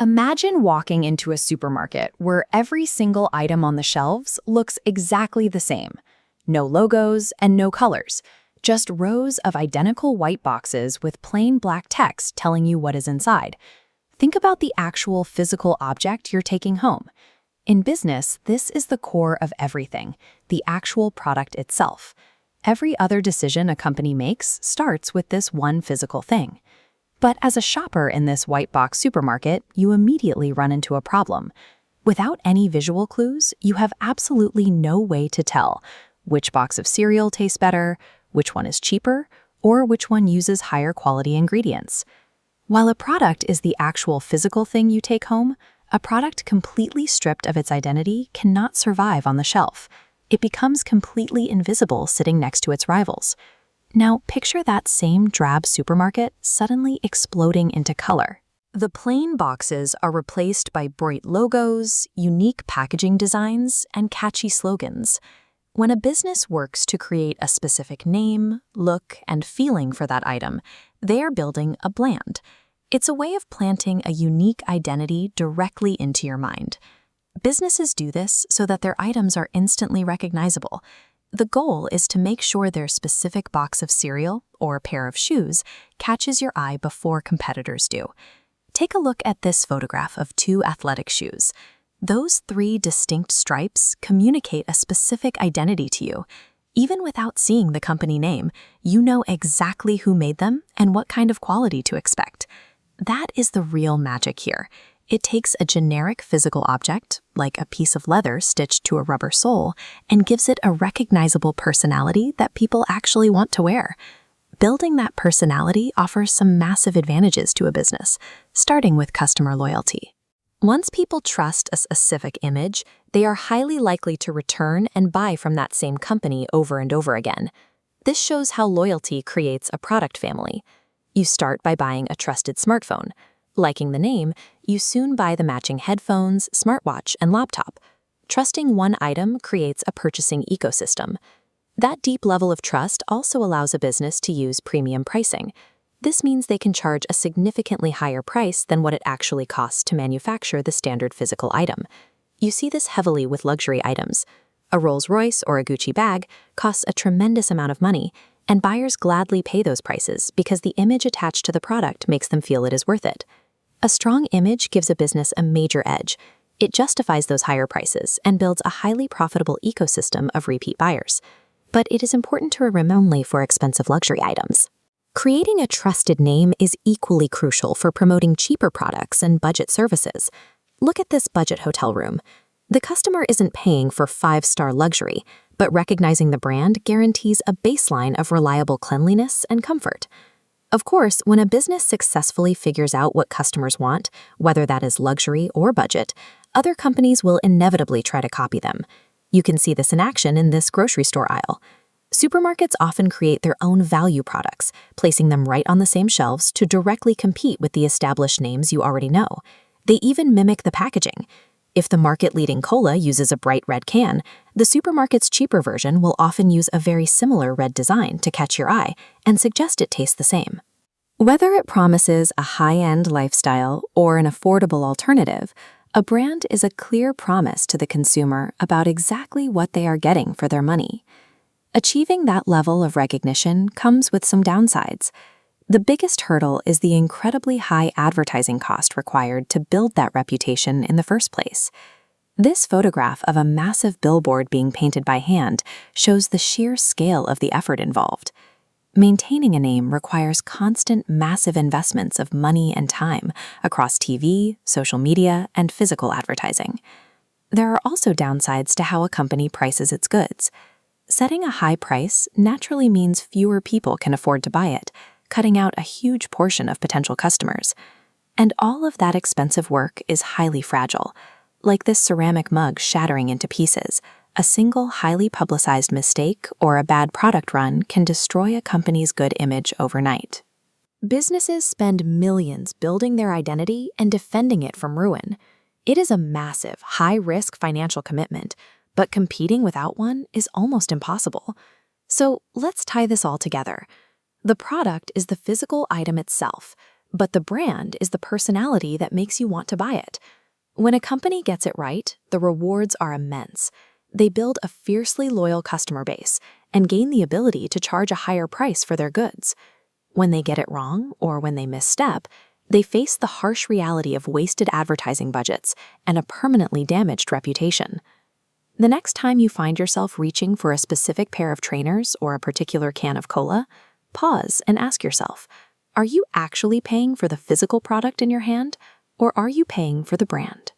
Imagine walking into a supermarket where every single item on the shelves looks exactly the same. No logos and no colors, just rows of identical white boxes with plain black text telling you what is inside. Think about the actual physical object you're taking home. In business, this is the core of everything, the actual product itself. Every other decision a company makes starts with this one physical thing. But as a shopper in this white box supermarket, you immediately run into a problem. Without any visual clues, you have absolutely no way to tell which box of cereal tastes better, which one is cheaper, or which one uses higher quality ingredients. While a product is the actual physical thing you take home, a product completely stripped of its identity cannot survive on the shelf. It becomes completely invisible sitting next to its rivals. Now, picture that same drab supermarket suddenly exploding into color. The plain boxes are replaced by bright logos, unique packaging designs, and catchy slogans. When a business works to create a specific name, look, and feeling for that item, they are building a brand. It's a way of planting a unique identity directly into your mind. Businesses do this so that their items are instantly recognizable. The goal is to make sure their specific box of cereal or pair of shoes catches your eye before competitors do. Take a look at this photograph of two athletic shoes. Those three distinct stripes communicate a specific identity to you. Even without seeing the company name, you know exactly who made them and what kind of quality to expect. That is the real magic here. It takes a generic physical object, like a piece of leather stitched to a rubber sole, and gives it a recognizable personality that people actually want to wear. Building that personality offers some massive advantages to a business, starting with customer loyalty. Once people trust a specific image, they are highly likely to return and buy from that same company over and over again. This shows how loyalty creates a product family. You start by buying a trusted smartphone. Liking the name, you soon buy the matching headphones, smartwatch, and laptop. Trusting one item creates a purchasing ecosystem. That deep level of trust also allows a business to use premium pricing. This means they can charge a significantly higher price than what it actually costs to manufacture the standard physical item. You see this heavily with luxury items. A Rolls-Royce or a Gucci bag costs a tremendous amount of money, and buyers gladly pay those prices because the image attached to the product makes them feel it is worth it. A strong image gives a business a major edge. It justifies those higher prices and builds a highly profitable ecosystem of repeat buyers. But it is important to remember only for expensive luxury items. Creating a trusted name is equally crucial for promoting cheaper products and budget services. Look at this budget hotel room. The customer isn't paying for five-star luxury, but recognizing the brand guarantees a baseline of reliable cleanliness and comfort. Of course, when a business successfully figures out what customers want, whether that is luxury or budget, other companies will inevitably try to copy them. You can see this in action in this grocery store aisle. Supermarkets often create their own value products, placing them right on the same shelves to directly compete with the established names you already know. They even mimic the packaging. If the market-leading cola uses a bright red can, the supermarket's cheaper version will often use a very similar red design to catch your eye and suggest it tastes the same. Whether it promises a high-end lifestyle or an affordable alternative, a brand is a clear promise to the consumer about exactly what they are getting for their money. Achieving that level of recognition comes with some downsides. The biggest hurdle is the incredibly high advertising cost required to build that reputation in the first place. This photograph of a massive billboard being painted by hand shows the sheer scale of the effort involved. Maintaining a name requires constant, massive investments of money and time across TV, social media, and physical advertising. There are also downsides to how a company prices its goods. Setting a high price naturally means fewer people can afford to buy it, cutting out a huge portion of potential customers. And all of that expensive work is highly fragile, like this ceramic mug shattering into pieces. A single highly publicized mistake or a bad product run can destroy a company's good image overnight. Businesses spend millions building their identity and defending it from ruin. It is a massive, high-risk financial commitment, but competing without one is almost impossible. So let's tie this all together. The product is the physical item itself, But the brand is the personality that makes you want to buy it. When a company gets it right, the rewards are immense. They build a fiercely loyal customer base and gain the ability to charge a higher price for their goods. When they get it wrong, or when they misstep, they face the harsh reality of wasted advertising budgets and a permanently damaged reputation. The next time you find yourself reaching for a specific pair of trainers or a particular can of cola, pause and ask yourself, are you actually paying for the physical product in your hand, or are you paying for the brand?